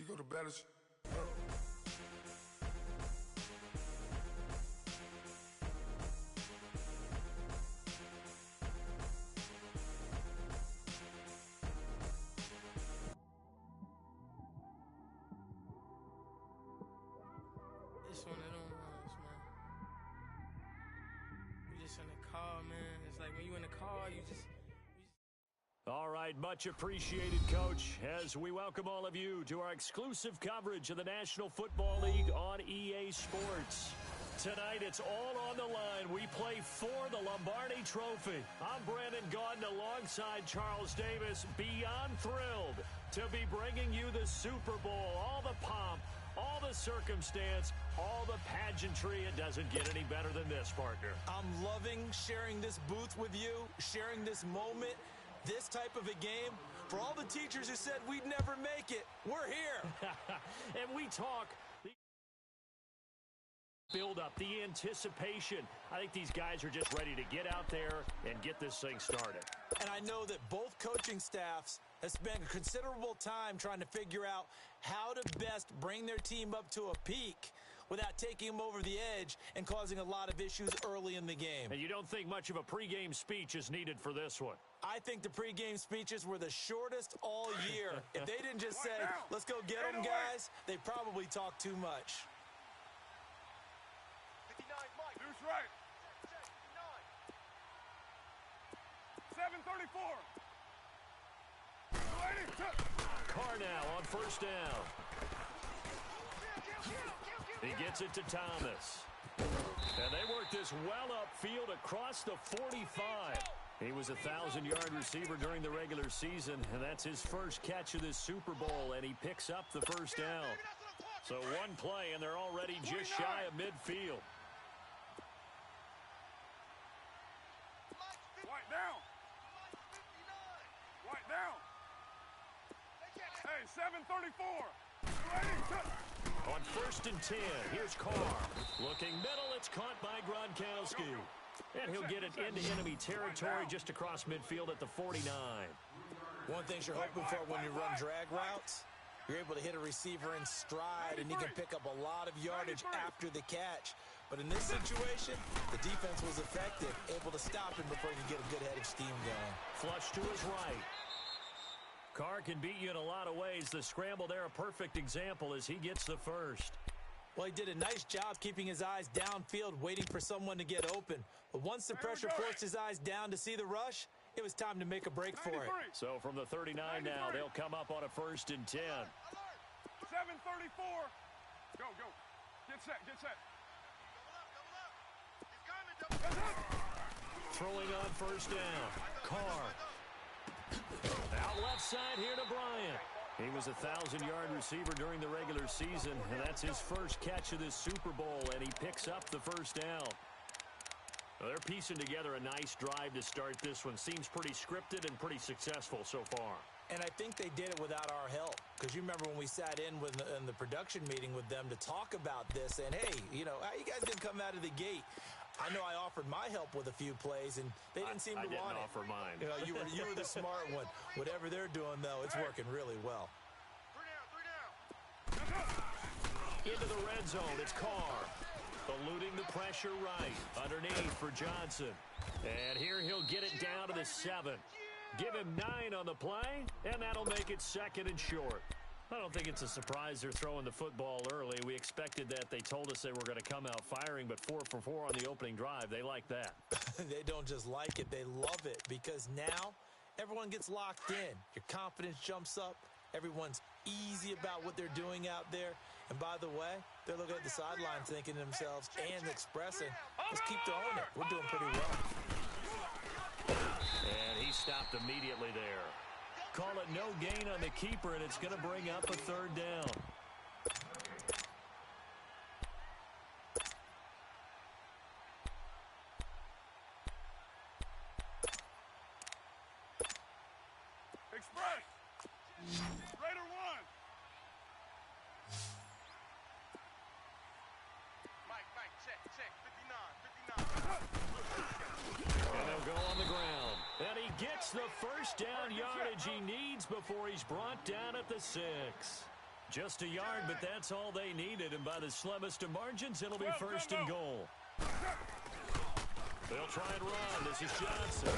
go to batters. It's one of them ones, man. You just in the car, man. It's like when you in the car, you just... All right, much appreciated, Coach, as we welcome all of you to our exclusive coverage of the National Football League on EA Sports. Tonight, it's all on the line. We play for the Lombardi Trophy. I'm Brandon Gaudin alongside Charles Davis. Beyond thrilled to be bringing you the Super Bowl. All the pomp, all the circumstance, all the pageantry. It doesn't get any better than this, partner. I'm loving sharing this booth with you, sharing this moment, this type of a game. For all the teachers who said we'd never make it, we're here. And we talk the build-up, the anticipation. I think these guys are just ready to get out there and get this thing started. And I know that both coaching staffs have spent considerable time trying to figure out how to best bring their team up to a peak without taking them over the edge and causing a lot of issues early in the game. And you don't think much of a pregame speech is needed for this one? I think the pregame speeches were the shortest all year. If they didn't just say, let's go get them, guys, they probably talked too much. 59, Mike. Deuce right. 734. Carr now on first down. He gets it to Thomas. And they work this well upfield across the 45. He was a 1,000-yard receiver during the regular season, and that's his first catch of this Super Bowl, and he picks up the first down. So one play, and they're already just shy of midfield. White down. White down. Hey, 734. On first and 10, here's Carr. Looking middle, it's caught by Gronkowski. And he'll get it into enemy territory just across midfield at the 49. One thing you're hoping for when you run drag routes, you're able to hit a receiver in stride, and he can pick up a lot of yardage after the catch. But in this situation, the defense was effective, able to stop him before he could get a good head of steam going. Flush to his right. Carr can beat you in a lot of ways. The scramble there, a perfect example as he gets the first. Well, he did a nice job keeping his eyes downfield, waiting for someone to get open. But once the pressure forced his eyes down to see the rush, it was time to make a break for it. So from the 39 now, they'll come up on a first and 10. 734. Go, go. Get set, get set. Throwing on first down. Carr. Out left side here to Bryant. He was a 1,000-yard receiver during the regular season, and that's his first catch of this Super Bowl, and he picks up the first down. Well, they're piecing together a nice drive to start this one. Seems pretty scripted and pretty successful so far. And I think they did it without our help, because you remember when we sat in the production meeting with them to talk about this, and hey, you know, how you guys didn't come out of the gate? I know I offered my help with a few plays, and they didn't seem to want it. I didn't offer mine. You know, you were the smart one. Whatever they're doing, though, it's working really well. 3 down. Into the red zone, it's Carr. Eluding the pressure right. Underneath for Johnson. And here he'll get it down to the 7. Give him 9 on the play, and that'll make it second and short. I don't think it's a surprise they're throwing the football early. We expected that. They told us they were going to come out firing, but 4 for 4 on the opening drive. They like that. They don't just like it. They love it, because now everyone gets locked in. Your confidence jumps up. Everyone's easy about what they're doing out there. And by the way, they're looking at the sidelines thinking to themselves and expressing, let's keep throwing it. We're doing pretty well. And he stopped immediately there. Call it no gain on the keeper, and it's going to bring up a third down. Express. Raider 1. Mike, check. 59. And they'll go on the ground. And he gets the first down yardage he needs before he's brought down at the 6. Just a yard, but that's all they needed, and by the slimmest of margins, it'll be first and goal. They'll try and run. This is Johnson.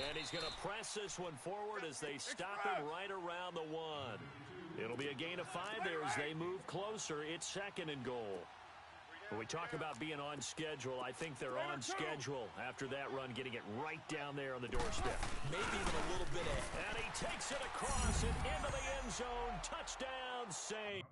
And he's going to press this one forward as they stop him right around the 1. It'll be a gain of 5 there as they move closer. It's second and goal. When we talk about being on schedule, I think they're on schedule after that run, getting it right down there on the doorstep. Maybe even a little bit ahead. And he takes it across and into the end zone. Touchdown, save.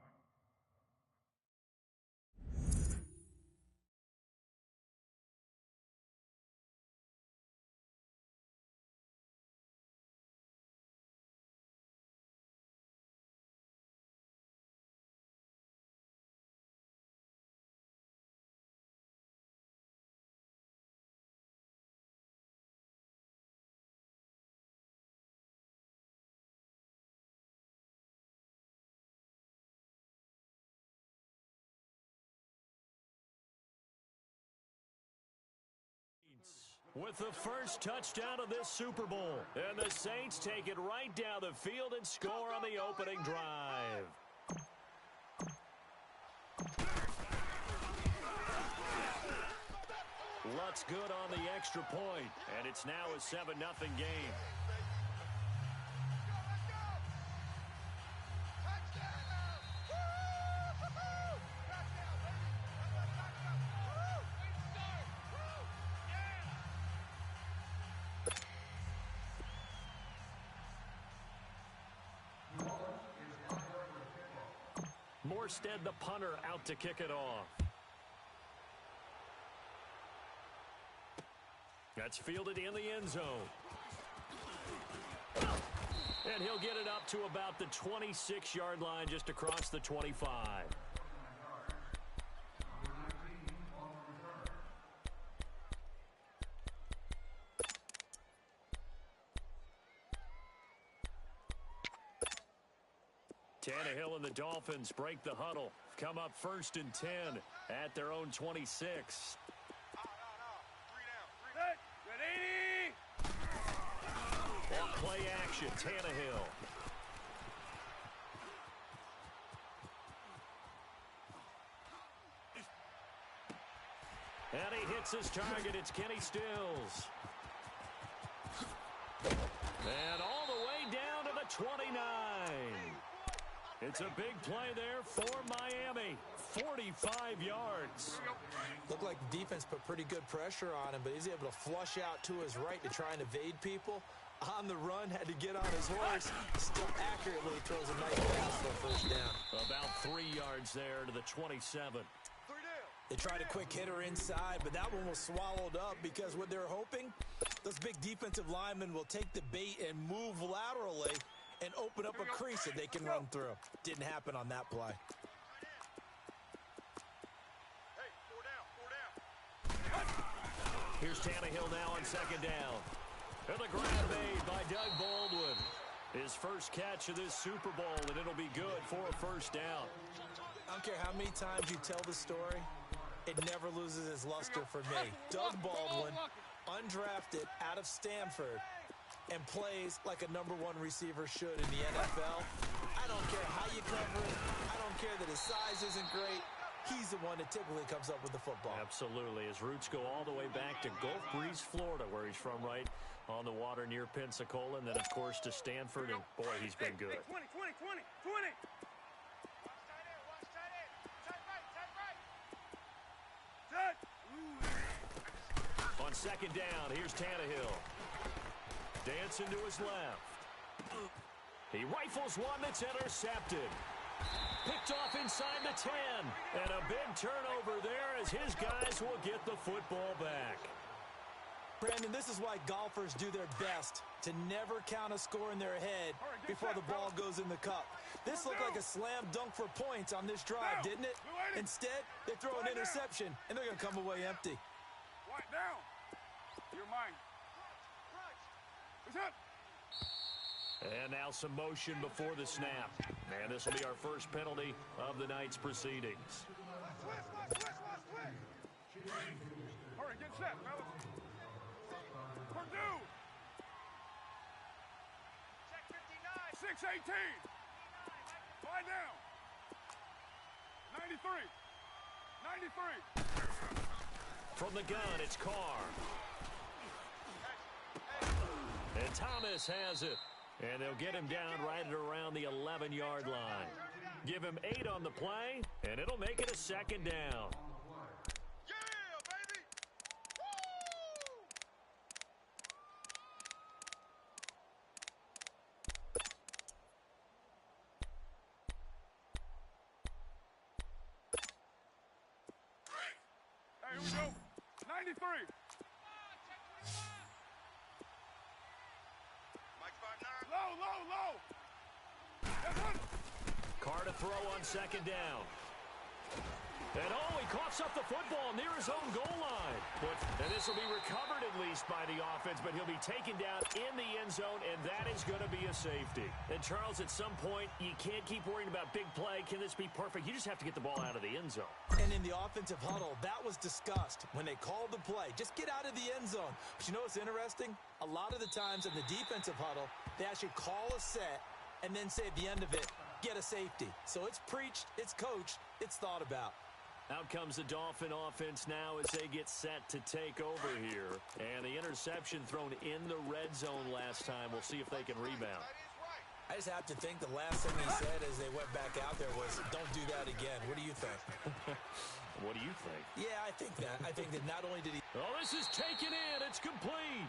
With the first touchdown of this Super Bowl. And the Saints take it right down the field and score on the opening drive. Luck's good on the extra point, and it's now a 7-0 game. Morstead, the punter, out to kick it off. That's fielded in the end zone. And he'll get it up to about the 26-yard line, just across the 25. Tannehill and the Dolphins break the huddle. Come up first and 10 at their own 26. On play action, Tannehill. And he hits his target. It's Kenny Stills. And all the way down to the 29. It's a big play there for Miami. 45 yards. Looked like the defense put pretty good pressure on him, but he's able to flush out to his right to try and evade people. On the run, had to get on his horse. Still accurately throws a nice pass for a first down. About 3 yards there to the 27. They tried a quick hitter inside, but that one was swallowed up because what they're hoping, those big defensive linemen will take the bait and move laterally and open up a crease that they can run through. Didn't happen on that play. Here's Tannehill now on second down. And the grab made by Doug Baldwin. His first catch of this Super Bowl, and it'll be good for a first down. I don't care how many times you tell the story, it never loses its luster for me. Doug Baldwin, undrafted out of Stanford, and plays like a #1 receiver should in the NFL. I don't care how you cover it. I don't care that his size isn't great. He's the one that typically comes up with the football. Absolutely. His roots go all the way back to Gulf Breeze, Florida, where he's from, right on the water near Pensacola. And then, of course, to Stanford. And, boy, he's been good. 20. On second down, here's Tannehill. Dancing to his left. He rifles one that's intercepted. Picked off inside the 10. And a big turnover there as his guys will get the football back. Brandon, this is why golfers do their best to never count a score in their head before the ball goes in the cup. This looked like a slam dunk for points on this drive, didn't it? Instead, they throw an interception, and they're going to come away empty. Quiet down. You're mine. What's up? And now some motion before the snap. And this will be our first penalty of the night's proceedings. All right, get set, fellas. Purdue. Check 59. 6-18. Lie down. 93. 93. From the gun, it's Carr. And Thomas has it. And they'll get him down right at around the 11-yard line. Give him 8 on the play, and it'll make it a second down. Yeah, baby! Woo! Hey, here we go. 93. Mike 5'9". Low, low, low. That's one. Carr to throw on second down. And he coughs up the football near his own goal line. And this will be recovered at least by the offense, but he'll be taken down in the end zone, and that is going to be a safety. And Charles, at some point, you can't keep worrying about big play. Can this be perfect? You just have to get the ball out of the end zone. And in the offensive huddle, that was discussed when they called the play. Just get out of the end zone. But you know what's interesting? A lot of the times in the defensive huddle, they actually call a set and then say at the end of it, get a safety. So it's preached, it's coached, it's thought about. Out comes the Dolphin offense now as they get set to take over here. And the interception thrown in the red zone last time. We'll see if they can rebound. I just have to think the last thing he said as they went back out there was, don't do that again. What do you think? What do you think? Yeah, I think that. I think that not only did he... Oh, this is taken in. It's complete.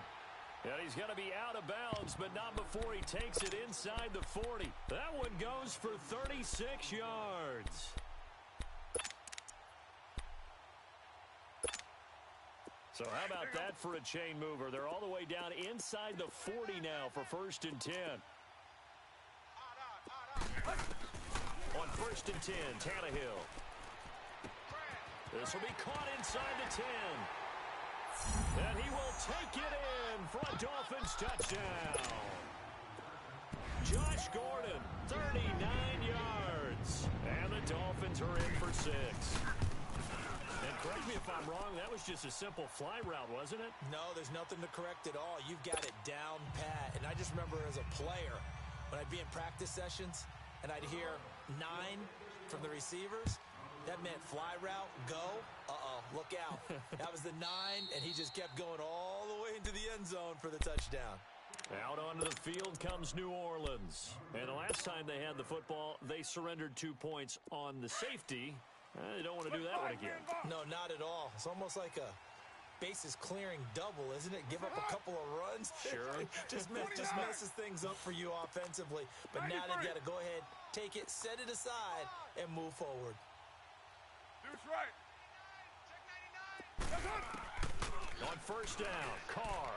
And he's going to be out of bounds, but not before he takes it inside the 40. That one goes for 36 yards. So how about that for a chain mover? They're all the way down inside the 40 now for 1st and 10. On 1st and 10, Tannehill. This will be caught inside the 10. And he will take it in for a Dolphins touchdown. Josh Gordon, 39 yards. And the Dolphins are in for 6. And correct me if I'm wrong, that was just a simple fly route, wasn't it? No, there's nothing to correct at all. You've got it down pat. And I just remember as a player, when I'd be in practice sessions and I'd hear 9 from the receivers, that meant fly route, go, look out. That was the 9, and he just kept going all the way into the end zone for the touchdown. Out onto the field comes New Orleans. And the last time they had the football, they surrendered 2 points on the safety. They don't want to do that one again. No, not at all. It's almost like a bases clearing double, isn't it? Give up a couple of runs. Sure. just messes things up for you offensively. But now they've got to go ahead, take it, set it aside, and move forward. Deuce right. On 1st down, Carr.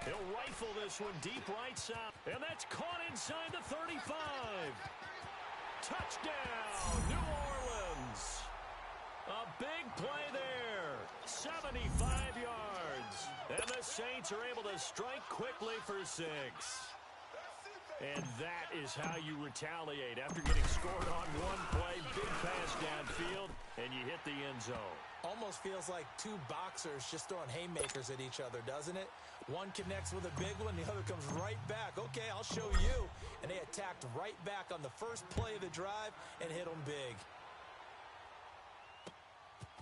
He'll rifle this one deep right side. And that's caught inside the 35. Touchdown, New Orleans. A big play there. 75 yards. And the Saints are able to strike quickly for 6. And that is how you retaliate. After getting scored on one play, big pass downfield, and you hit the end zone. Almost feels like 2 boxers just throwing haymakers at each other, doesn't it? One connects with a big one, the other comes right back. Okay, I'll show you. And they attacked right back on the first play of the drive and hit them big.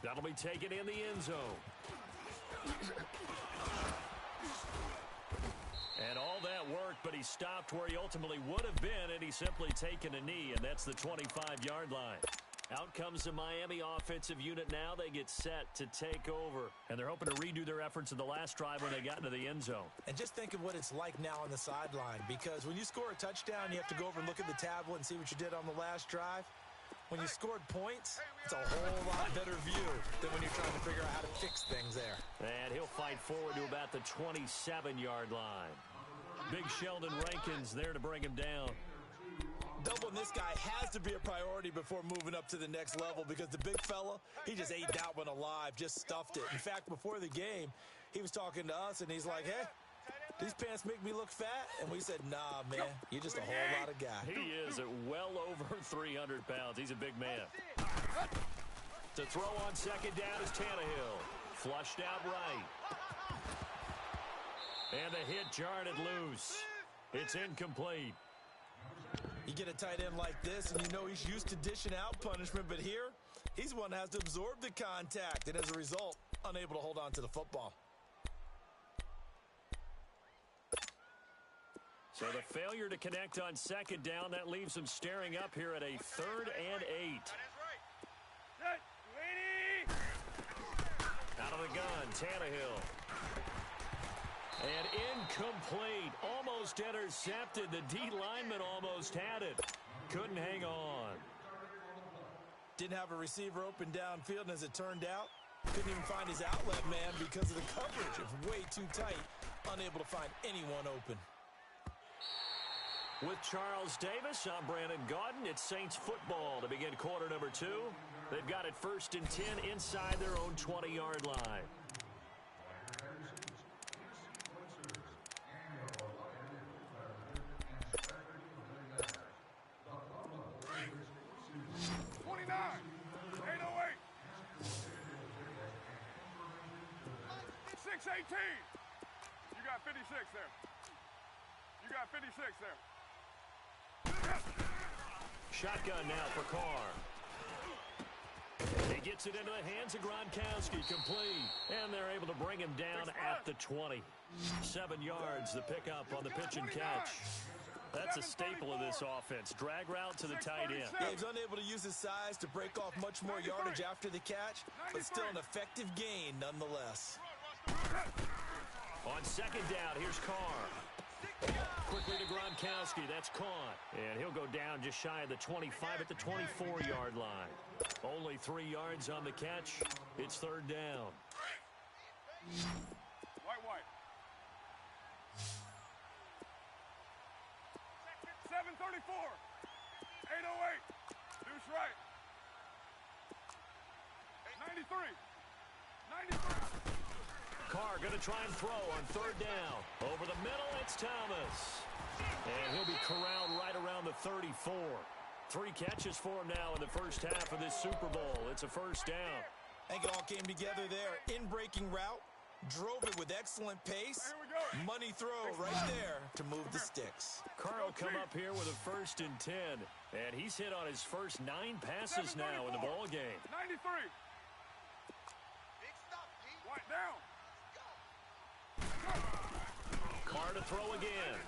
That'll be taken in the end zone. And all that worked, but he stopped where he ultimately would have been, and he's simply taken a knee, and that's the 25-yard line. Out comes the Miami offensive unit now. They get set to take over. And they're hoping to redo their efforts in the last drive when they got into the end zone. And just think of what it's like now on the sideline. Because when you score a touchdown, you have to go over and look at the tablet and see what you did on the last drive. When you scored points, it's a whole lot better view than when you're trying to figure out how to fix things there. And he'll fight forward to about the 27-yard line. Big Sheldon Rankins there to bring him down. Doubling this guy has to be a priority before moving up to the next level because the big fella, he just ate that one alive, just stuffed it. In fact, before the game, he was talking to us, and he's like, hey, these pants make me look fat? And we said, nah, man, you're just a whole lot of guy. He is at well over 300 pounds. He's a big man. To throw on second down is Tannehill. Flushed out right. And the hit jarred it loose. It's incomplete. You get a tight end like this, and you know he's used to dishing out punishment, but here, he's one that has to absorb the contact, and as a result, unable to hold on to the football. So the failure to connect on second down, that leaves them staring up here at a 3rd and 8. That is right. Set. Lady. Out of the gun, Tannehill. And incomplete. Almost intercepted. The D lineman almost had it. Couldn't hang on. Didn't have a receiver open downfield, and as it turned out, couldn't even find his outlet man because of the coverage. It was way too tight. Unable to find anyone open. With Charles Davis, I'm Brandon Gaudin. It's Saints football to begin quarter number 2. They've got it 1st and 10 inside their own 20-yard line. You got 56 there. You got 56 there. Shotgun now for Carr. He gets it into the hands of Gronkowski, complete. And they're able to bring him down at the 20. 7 yards, the pickup on the pitch and catch. That's a staple of this offense. Drag route to the tight end. Yeah, he's unable to use his size to break off much more yardage after the catch, but still an effective gain nonetheless. On second down, here's Carr. Quickly to Gronkowski. That's caught. And he'll go down just shy of the 25 at the 24-yard line. Only 3 yards on the catch. It's 3rd down. White. 7:34. 8:08. Deuce right. 93. 93. Carr going to try and throw on 3rd down. Over the middle, it's Thomas. And he'll be corralled right around the 34. 3 catches for him now in the first half of this Super Bowl. It's a 1st down. I think it all came together there. In-breaking route, drove it with excellent pace. Money throw right there to move the sticks. Carr will come up here with a 1st and 10. And he's hit on his first 9 passes now in the ball game. 93. Big stop, G. White down. Carr to throw again.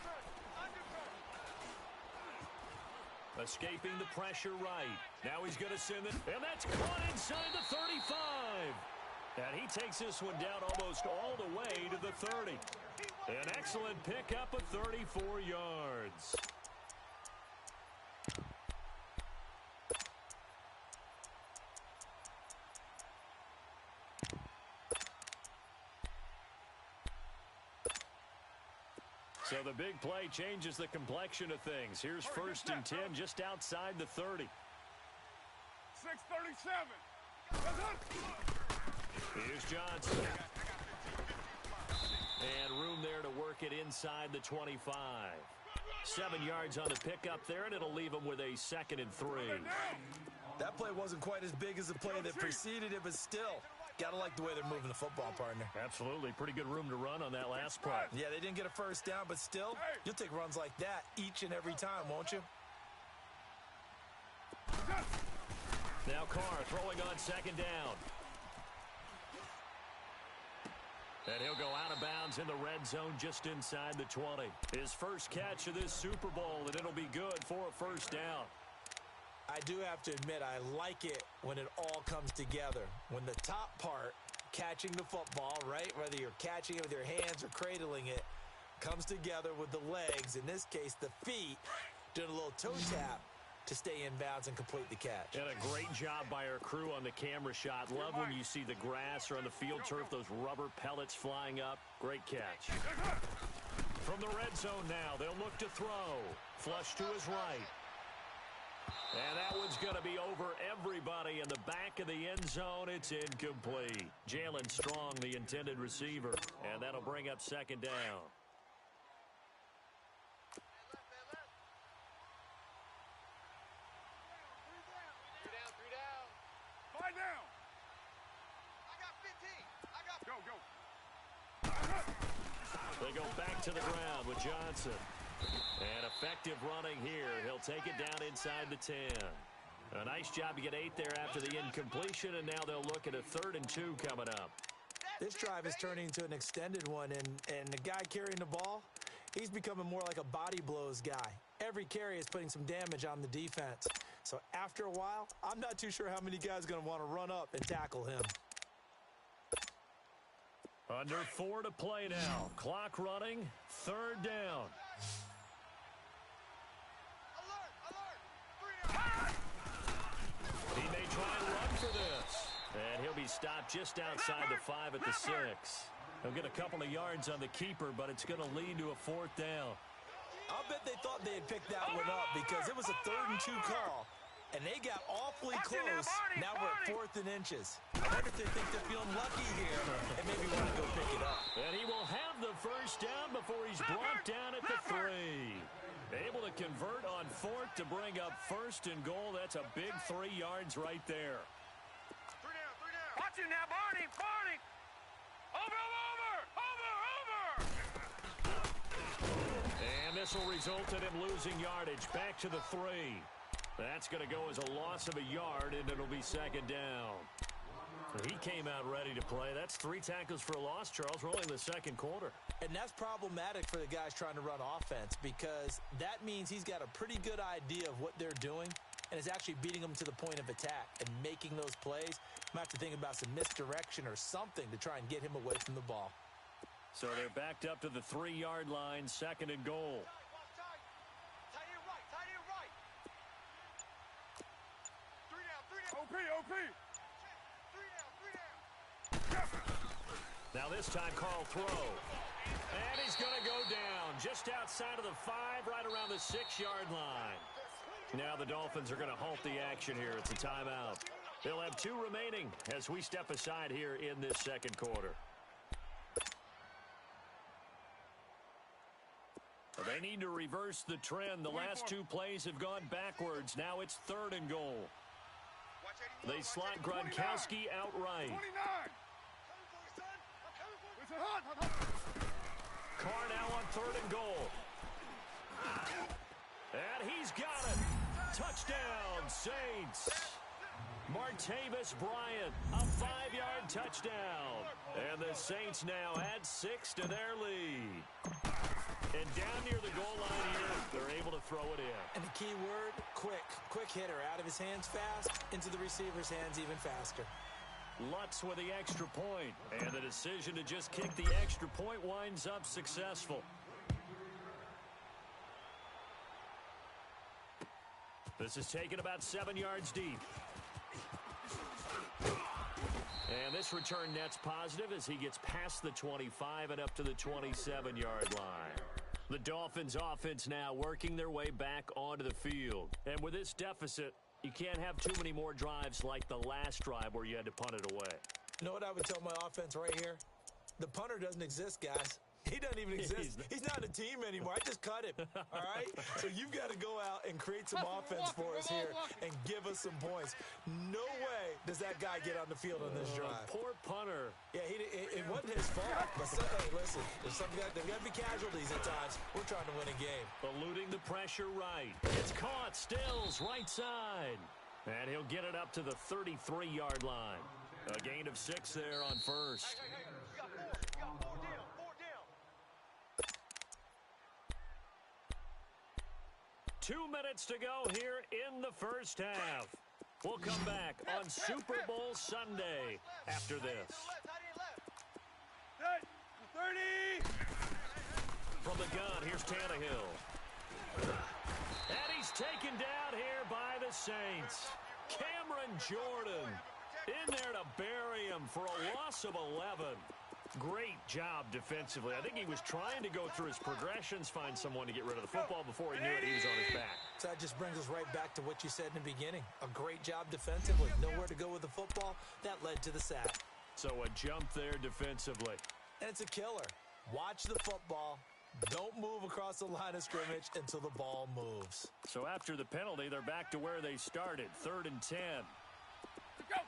Escaping the pressure right. Now he's going to send it. And that's caught inside the 35. And he takes this one down almost all the way to the 30. An excellent pickup of 34 yards. So the big play changes the complexion of things. Here's 1st and 10 just outside the 30. 6:37. Here's Johnson. And room there to work it inside the 25. 7 yards on the pickup there, and it'll leave him with a 2nd and 3. That play wasn't quite as big as the play that preceded it, but still, gotta like the way they're moving the football, partner. Absolutely. Pretty good room to run on that last play. Yeah, they didn't get a 1st down, but still, you'll take runs like that each and every time, won't you? Now Carr throwing on 2nd down. And he'll go out of bounds in the red zone just inside the 20. His first catch of this Super Bowl, and it'll be good for a 1st down. I do have to admit, I like it when it all comes together. When the top part, catching the football, right, whether you're catching it with your hands or cradling it, comes together with the legs, in this case the feet, doing a little toe tap to stay in bounds and complete the catch. And a great job by our crew on the camera shot. Love when you see the grass or on the field turf, those rubber pellets flying up. Great catch. From the red zone now, they'll look to throw. Flush to his right. And that one's going to be over everybody in the back of the end zone. It's incomplete. Jalen Strong, the intended receiver. And that'll bring up 2nd down. They go back to the ground with Johnson. And effective running here. He'll take it down inside the 10. A nice job to get 8 there after the incompletion, and now they'll look at a 3rd and 2 coming up. This drive is turning into an extended one, and the guy carrying the ball, he's becoming more like a body blows guy. Every carry is putting some damage on the defense. So after a while, I'm not too sure how many guys are going to want to run up and tackle him. Under 4 to play now. Clock running, 3rd down. He may try and run for this. And he'll be stopped just outside the 5 at the 6. He'll get a couple of yards on the keeper, but it's going to lead to a 4th down. I'll bet they thought they had picked that one up because it was a 3rd and 2 call, and they got awfully close. Now we're at 4th and inches. I wonder if they think they're feeling lucky here and maybe want to go pick it up. And he will have the 1st down before he's brought down at the 3. Able to convert on 4th to bring up 1st and goal. That's a big 3 yards right there. 3 down, 3 down. Watch it now, Barney. Barney. Over. And this will result in him losing yardage. Back to the 3. That's going to go as a loss of a yard, and it'll be 2nd down. He came out ready to play. That's 3 tackles for a loss, Charles. We're only in the 2nd quarter. And that's problematic for the guys trying to run offense because that means he's got a pretty good idea of what they're doing and is actually beating them to the point of attack and making those plays. Might have to think about some misdirection or something to try and get him away from the ball. So they're backed up to the 3-yard line, 2nd and goal. Tight end right. 3 down. OP. 3 down. Now this time, Carl throw. And he's going to go down just outside of the 5, right around the 6-yard line. Now the Dolphins are going to halt the action here. It's a timeout. They'll have 2 remaining as we step aside here in this 2nd quarter. They need to reverse the trend. The last 2 plays have gone backwards. Now it's 3rd and goal. They slot Gronkowski outright. 29. Carr now on 3rd and goal. And he's got it. Touchdown, Saints. Martavis Bryant, a 5-yard touchdown. And the Saints now add 6 to their lead. And down near the goal line here, they're able to throw it in. And the key word, quick. Quick hitter. Out of his hands fast, into the receiver's hands even faster. Lutz with the extra point. And the decision to just kick the extra point winds up successful. This is taken about 7 yards deep. And this return net's positive as he gets past the 25 and up to the 27-yard line. The Dolphins offense now working their way back onto the field. And with this deficit, you can't have too many more drives like the last drive where you had to punt it away. You know what I would tell my offense right here? The punter doesn't exist, guys. He doesn't even exist. He's not a team anymore. I just cut him, all right? So you've got to go out and create some offense for us here and give us some points. No way does that guy get on the field on this drive. Poor punter. Yeah, it wasn't his fault. But hey, listen, there's got to be casualties at times. We're trying to win a game. Eluding the pressure right. It's caught. Stills right side. And he'll get it up to the 33-yard line. A gain of 6 there on 1st. Hey, you got 4 down. 4 down. 2 minutes to go here in the 1st half. We'll come back on Super Bowl Sunday after this. Hey, 30. From the gun, here's Tannehill. And he's taken down here by the Saints. Cameron Jordan in there to bury him for a loss of 11. Great job defensively. I think he was trying to go through his progressions, find someone to get rid of the football. Before he knew it, he was on his back. So that just brings us right back to what you said in the beginning. A great job defensively. Nowhere to go with the football. That led to the sack. So a jump there defensively. And it's a killer. Watch the football. Don't move across the line of scrimmage until the ball moves. So after the penalty, they're back to where they started. 3rd and 10. Go.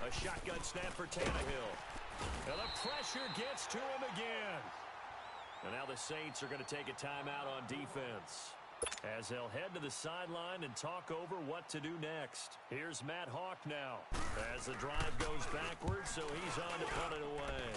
A shotgun snap for Tannehill. And the pressure gets to him again. And now the Saints are going to take a timeout on defense as they'll head to the sideline and talk over what to do next. Here's Matt Hawk now as the drive goes backwards, so he's on to punt it away.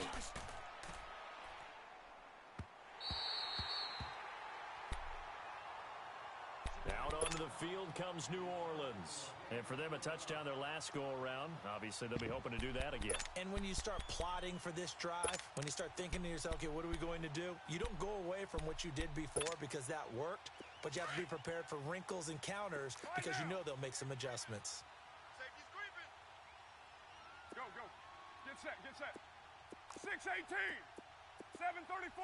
Out onto the field comes New Orleans. And for them, a touchdown their last go-around. Obviously, they'll be hoping to do that again. And when you start plotting for this drive, when you start thinking to yourself, okay, what are we going to do? You don't go away from what you did before because that worked, but you have to be prepared for wrinkles and counters because you know they'll make some adjustments. Safety's creeping. Go, go. Get set, get set. 6:18. 7:34.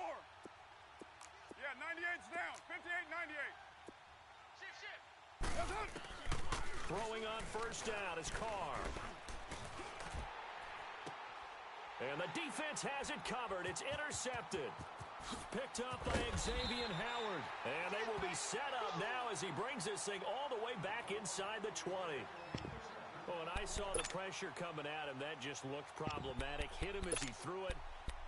Yeah, 98's down. 58-98. Shift. That's it. Throwing on first down is Carr. And the defense has it covered. It's intercepted. Picked up by Xavier Howard. And they will be set up now as he brings this thing all the way back inside the 20. Oh, and I saw the pressure coming at him. That just looked problematic. Hit him as he threw it,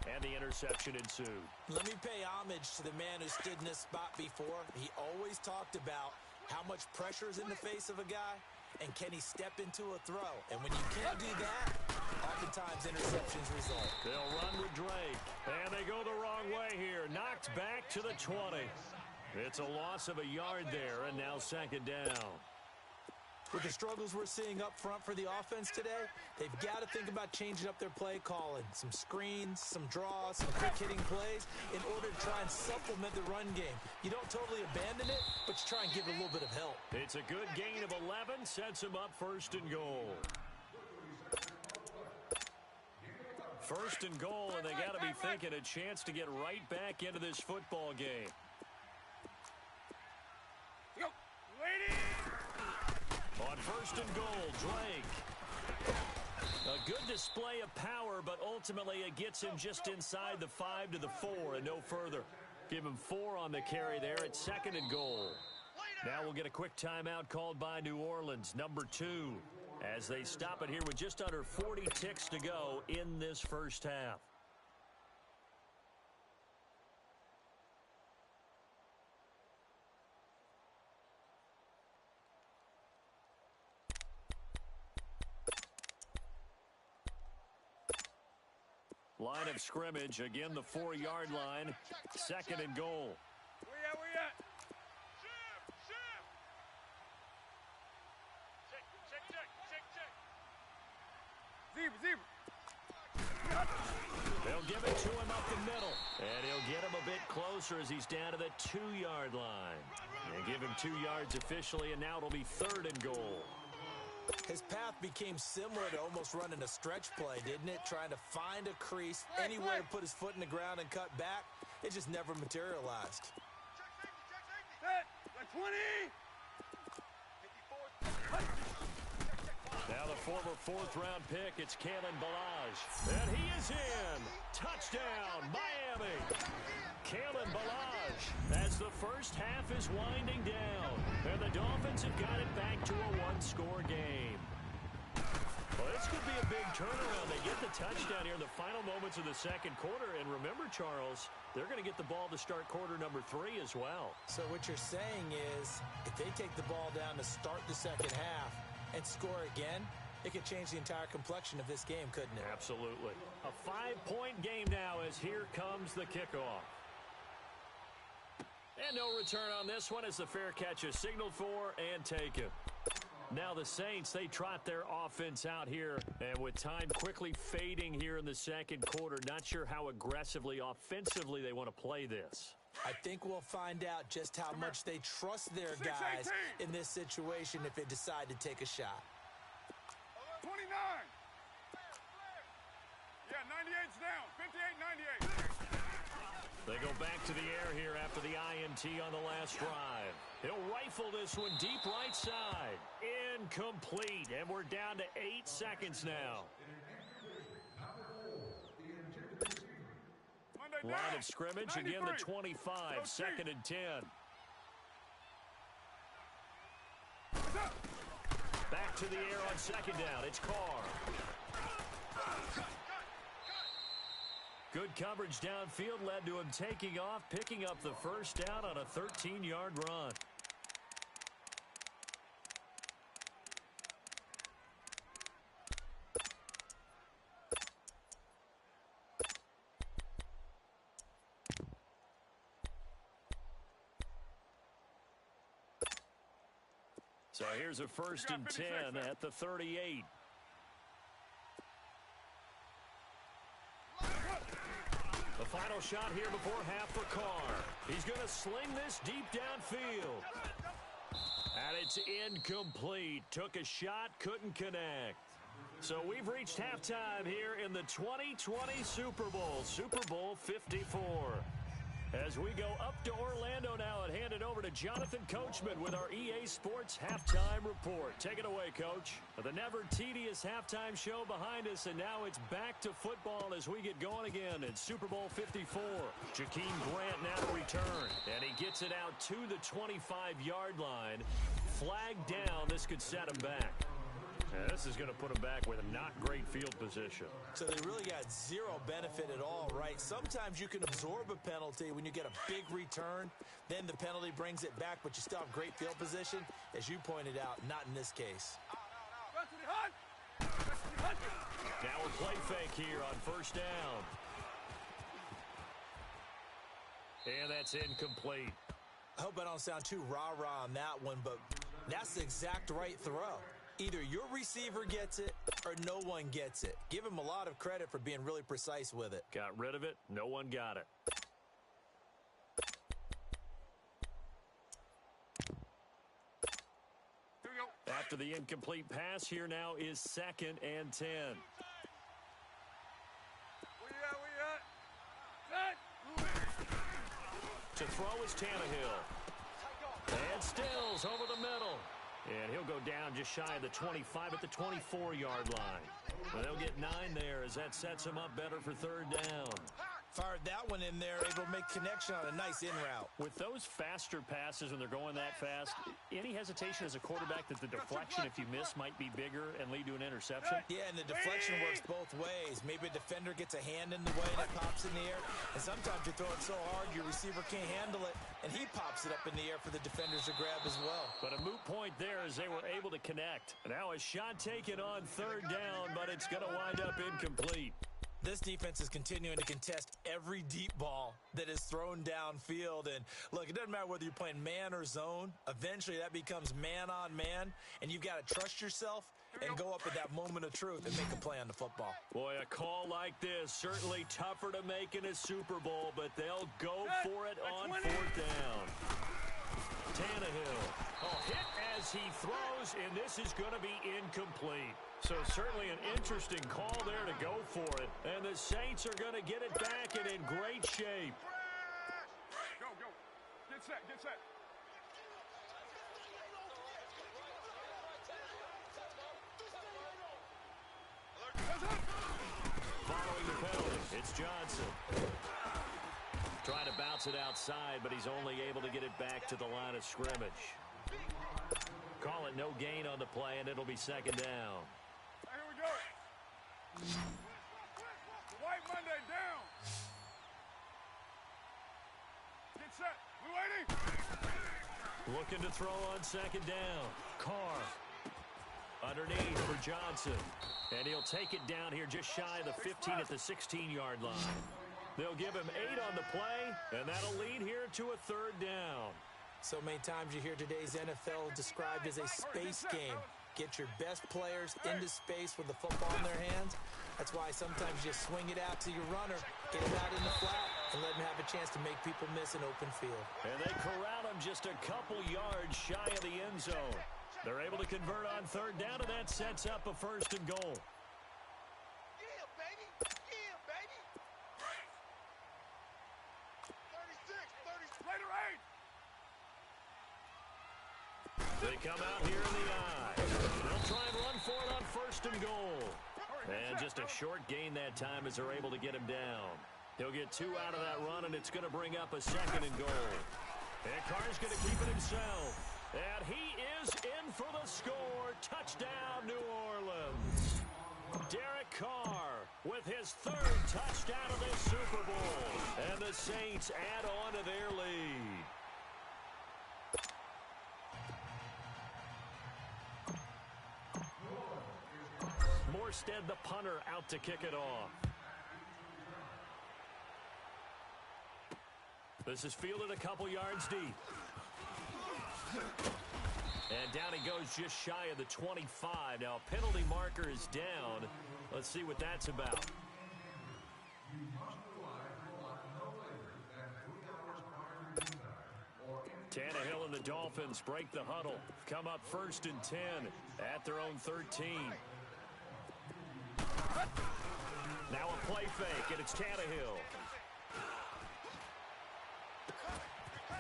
and the interception ensued. Let me pay homage to the man who stood in this spot before. He always talked about how much pressure is in the face of a guy, and can he step into a throw? And when you can't do that, oftentimes interceptions result. They'll run with Drake, and they go the wrong way here. Knocked back to the 20. It's a loss of a yard there, and now second down. With the struggles we're seeing up front for the offense today, they've got to think about changing up their play calling. Some screens, some draws, some quick-hitting plays in order to try and supplement the run game. You don't totally abandon it, but you try and give it a little bit of help. It's a good gain of 11, sets him up first and goal. First and goal, and they got to be thinking a chance to get right back into this football game. Go. Lady. On first and goal, Drake. A good display of power, but ultimately it gets him just inside the 5 to the 4 and no further. Give him 4 on the carry there at second and goal. Now we'll get a quick timeout called by New Orleans, number 2, as they stop it here with just under 40 ticks to go in this first half. Line of scrimmage, again the 4-yard line, second and goal. Where at? Check. Zebra. They'll give it to him up the middle, and he'll get him a bit closer as he's down to the 2-yard line. They give him 2 yards officially, and now it'll be third and goal. His path became similar to almost running a stretch play, didn't it? Trying to find a crease, anywhere to put his foot in the ground and cut back. It just never materialized. Set. Like 20. Now the former 4th-round pick, it's Kalen Ballage. And he is in. Touchdown, Miami. Kalen Ballage as the first half is winding down. And the Dolphins have got it back to a 1-score game. Well, this could be a big turnaround. They get the touchdown here in the final moments of the second quarter. And remember, Charles, they're going to get the ball to start quarter number 3 as well. So what you're saying is if they take the ball down to start the second half and score again, it could change the entire complexion of this game, couldn't it? Absolutely. A 5-point game now as here comes the kickoff. And no return on this one as the fair catch is signaled for and taken. Now the Saints, they trot their offense out here, and with time quickly fading here in the second quarter, not sure how aggressively, offensively they want to play this. I think we'll find out just how much they trust their guys in this situation if they decide to take a shot. 29. Yeah, 98's down. 58-98. They go back to the air here after the INT on the last drive. He'll rifle this one deep right side. Incomplete, and we're down to 8 seconds now. Line of scrimmage, again the 25, second and 10. Back to the air on second down. It's Carr. Good coverage downfield led to him taking off, picking up the first down on a 13-yard run. So here's a first and 10 at the 38. The final shot here before half for Carr. He's going to sling this deep downfield. And it's incomplete. Took a shot, couldn't connect. So we've reached halftime here in the 2020 Super Bowl, Super Bowl 54. As we go up to Orlando now and hand it over to Jonathan Coachman with our EA Sports Halftime Report. Take it away, Coach. The never tedious halftime show behind us, and now it's back to football as we get going again in Super Bowl 54. Jakeem Grant now to return, and he gets it out to the 25-yard line. Flag down. This could set him back. Yeah, this is going to put him back with a not great field position. So they really got zero benefit at all, right? Sometimes you can absorb a penalty when you get a big return. Then the penalty brings it back, but you still have great field position. As you pointed out, not in this case. Now a play fake here on first down. And that's incomplete. I hope I don't sound too rah-rah on that one, but that's the exact right throw. Either your receiver gets it or no one gets it. Give him a lot of credit for being really precise with it. Got rid of it. No one got it. Here we go. After the incomplete pass, here now is 2nd and 10. Where you at? To throw is Tannehill. And Stills over the middle. And he'll go down just shy of the 25 at the 24-yard line. Well, they'll get 9 there as that sets him up better for third down. Fired that one in there, able to make connection on a nice in route. With those faster passes when they're going that fast, any hesitation as a quarterback that the deflection, if you miss, might be bigger and lead to an interception? Yeah, and the deflection works both ways. Maybe a defender gets a hand in the way and it pops in the air. And sometimes you throw it so hard your receiver can't handle it, and he pops it up in the air for the defenders to grab as well. But a moot point there as they were able to connect. Now a shot taken on third down, but it's going to wind up incomplete. This defense is continuing to contest every deep ball that is thrown downfield. And, look, it doesn't matter whether you're playing man or zone. Eventually, that becomes man-on-man, and you've got to trust yourself and go up at that moment of truth and make a play on the football. Boy, a call like this, certainly tougher to make in a Super Bowl, but they'll go for it on 4th down. Tannehill. Oh, hit as he throws, and this is going to be incomplete. So certainly an interesting call there to go for it. And the Saints are going to get it back and in great shape. Go, go. Get set, get set. Following the penalty, it's Johnson. Trying to bounce it outside, but he's only able to get it back to the line of scrimmage. Call it no gain on the play, and it'll be 2nd down. Here we go. White Monday down. Get set. We waiting. Looking to throw on 2nd down. Carr. Underneath for Johnson. And he'll take it down here just shy of the 15 at the 16-yard line. They'll give him 8 on the play, and that'll lead here to a 3rd down. So many times you hear today's NFL described as a space game. Get your best players into space with the football in their hands. That's why sometimes you swing it out to your runner, get it out in the flat, and let him have a chance to make people miss an open field. And they corral him just a couple yards shy of the end zone. They're able to convert on 3rd down, and that sets up a 1st and goal. Yeah, baby. Yeah, baby. 36, 30. Later, 8. They come out here in the eye. They'll try and run for it on 1st and goal. And just a short gain that time as they're able to get him down. He'll get 2 out of that run, and it's going to bring up a 2nd and goal. And Carr's going to keep it himself. And he is in for the score. Touchdown, New Orleans. Derek Carr with his third touchdown of this Super Bowl. And the Saints add on to their lead. Morstead, the punter, out to kick it off. This is fielded a couple yards deep. And down he goes just shy of the 25. Now a penalty marker is down. Let's see what that's about. Tannehill and the Dolphins break the huddle. Come up 1st and 10 at their own 13. Now a play fake, and it's Tannehill.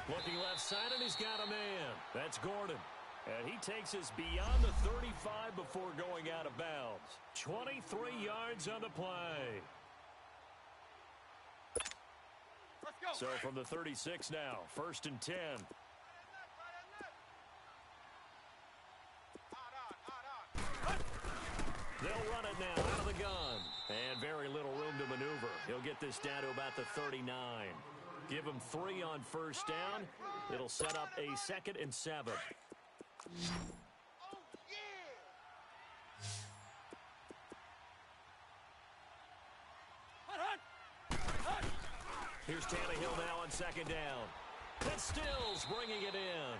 Looking left side, and he's got a man. That's Gordon. And he takes us beyond the 35 before going out of bounds. 23 yards on the play. Let's go. So from the 36 now, 1st and 10. They'll run it now out of the gun. And very little room to maneuver. He'll get this down to about the 39. Give him 3 on 1st down. It'll set up a 2nd and 7. Oh, yeah! Here's Tannehill now on 2nd down. And Stills bringing it in.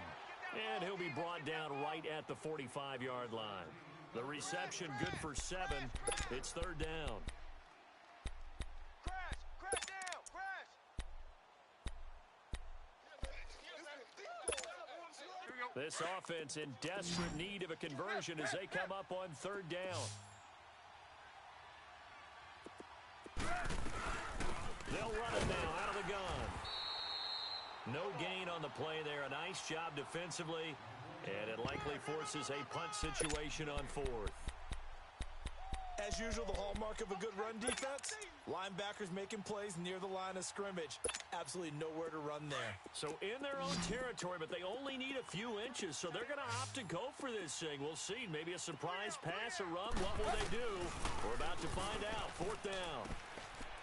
And he'll be brought down right at the 45-yard line. The reception good for 7. It's 3rd down. Crash down, crash! This offense in desperate need of a conversion as they come up on 3rd down. They'll run it now out of the gun. No gain on the play there. A nice job defensively. And it likely forces a punt situation on 4th. As usual, the hallmark of a good run defense, linebackers making plays near the line of scrimmage. Absolutely nowhere to run there. So in their own territory, but they only need a few inches, so they're going to opt to go for this thing. We'll see. Maybe a surprise pass or run. What will they do? We're about to find out. 4th down.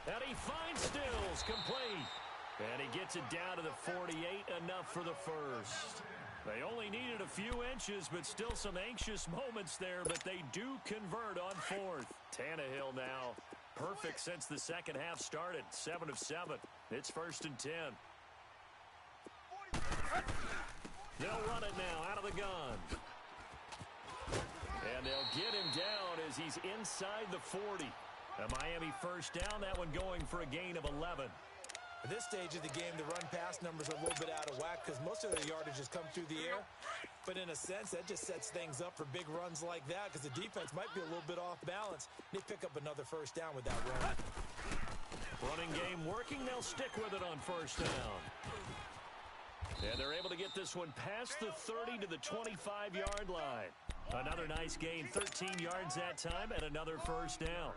And he finds Stills complete. And he gets it down to the 48, enough for the 1st. They only needed a few inches, but still some anxious moments there, but they do convert on 4th. Tannehill now perfect since the 2nd half started. 7 of 7. It's 1st and 10. They'll run it now out of the gun. And they'll get him down as he's inside the 40. A Miami 1st down, that one going for a gain of 11. At this stage of the game, the run-pass numbers are a little bit out of whack because most of their yardage has come through the air. But in a sense, that just sets things up for big runs like that because the defense might be a little bit off balance. They pick up another 1st down with that run. Running game working. They'll stick with it on 1st down. And they're able to get this one past the 30 to the 25-yard line. Another nice gain, 13 yards that time, and another 1st down.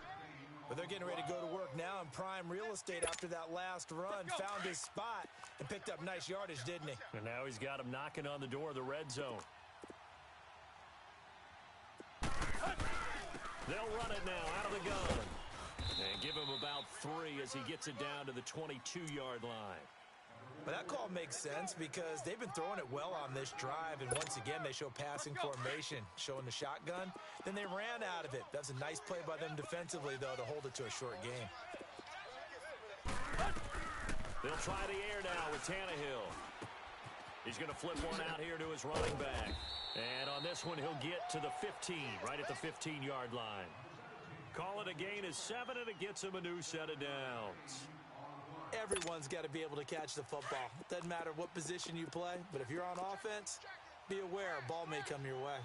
But they're getting ready to go to work now in prime real estate after that last run. Found his spot and picked up nice yardage, didn't he? And now he's got him knocking on the door of the red zone. They'll run it now out of the gun. And give him about 3 as he gets it down to the 22-yard line. But that call makes sense because they've been throwing it well on this drive, and once again they show passing formation, showing the shotgun. Then they ran out of it. That's a nice play by them defensively, though, to hold it to a short game. They'll try the air now with Tannehill. He's going to flip one out here to his running back. And on this one, he'll get to the 15, right at the 15-yard line. Call it a gain of 7, and it gets him a new set of downs. Everyone's got to be able to catch the football. Doesn't matter what position you play, but if you're on offense, be aware a ball may come your way.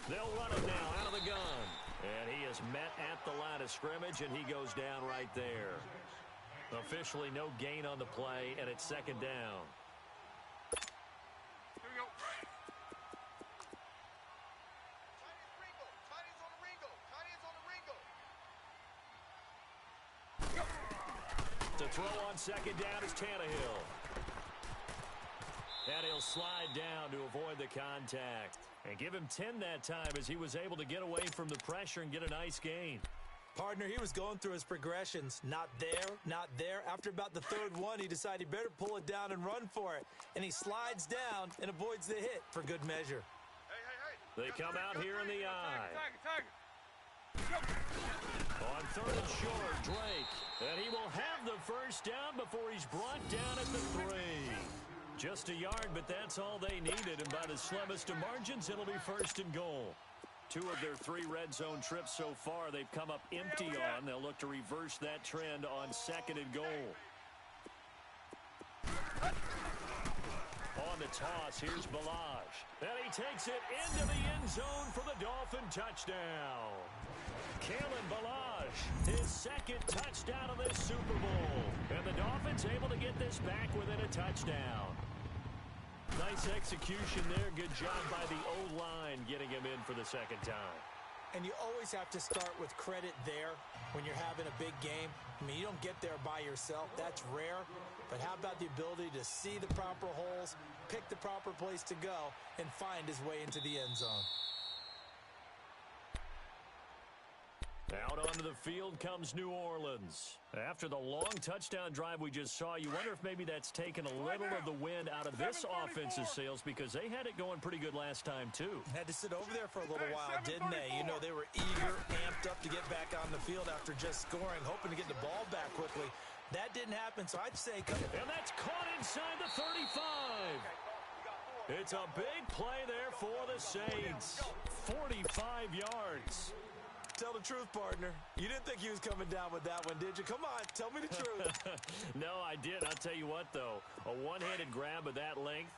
They'll run it now out of the gun. And he is met at the line of scrimmage, and he goes down right there. Officially no gain on the play, and it's 2nd down. Here we go. Tight ends on the Ringo. Tight ends on the Ringo. To throw on 2nd down is Tannehill. And he'll slide down to avoid the contact. And give him 10 that time as he was able to get away from the pressure and get a nice gain. Partner, he was going through his progressions. Not there, not there. After about the third one, he decided he better pull it down and run for it. And he slides down and avoids the hit for good measure. They come out here in the eye. Tiger. On third and short, Drake. And he will have the first down before he's brought down at the 3. Just a yard, but that's all they needed. And by the slimmest of margins, it'll be first and goal. 2 of their 3 red zone trips so far, they've come up empty on. They'll look to reverse that trend on second and goal. On the toss, here's Balazs. And he takes it into the end zone for the Dolphin touchdown. Kalen Balazs, his second touchdown of this Super Bowl. And the Dolphins able to get this back within a touchdown. Nice execution there. Good job by the O-line getting him in for the second time. And you always have to start with credit there when you're having a big game. I mean, you don't get there by yourself. That's rare. But how about the ability to see the proper holes, pick the proper place to go, and find his way into the end zone? Out onto the field comes New Orleans. After the long touchdown drive we just saw, you wonder if maybe that's taken a little of the wind out of this offense's sails because they had it going pretty good last time, too. Had to sit over there for a little while, didn't they? You know, they were eager, amped up to get back on the field after just scoring, hoping to get the ball back quickly. That didn't happen, so I'd say... And that's caught inside the 35. It's a big play there for the Saints. 45 yards. Tell the truth, partner. You didn't think he was coming down with that one, did you? Come on, tell me the truth. No, I did. I'll tell you what, though. A one-handed grab of that length.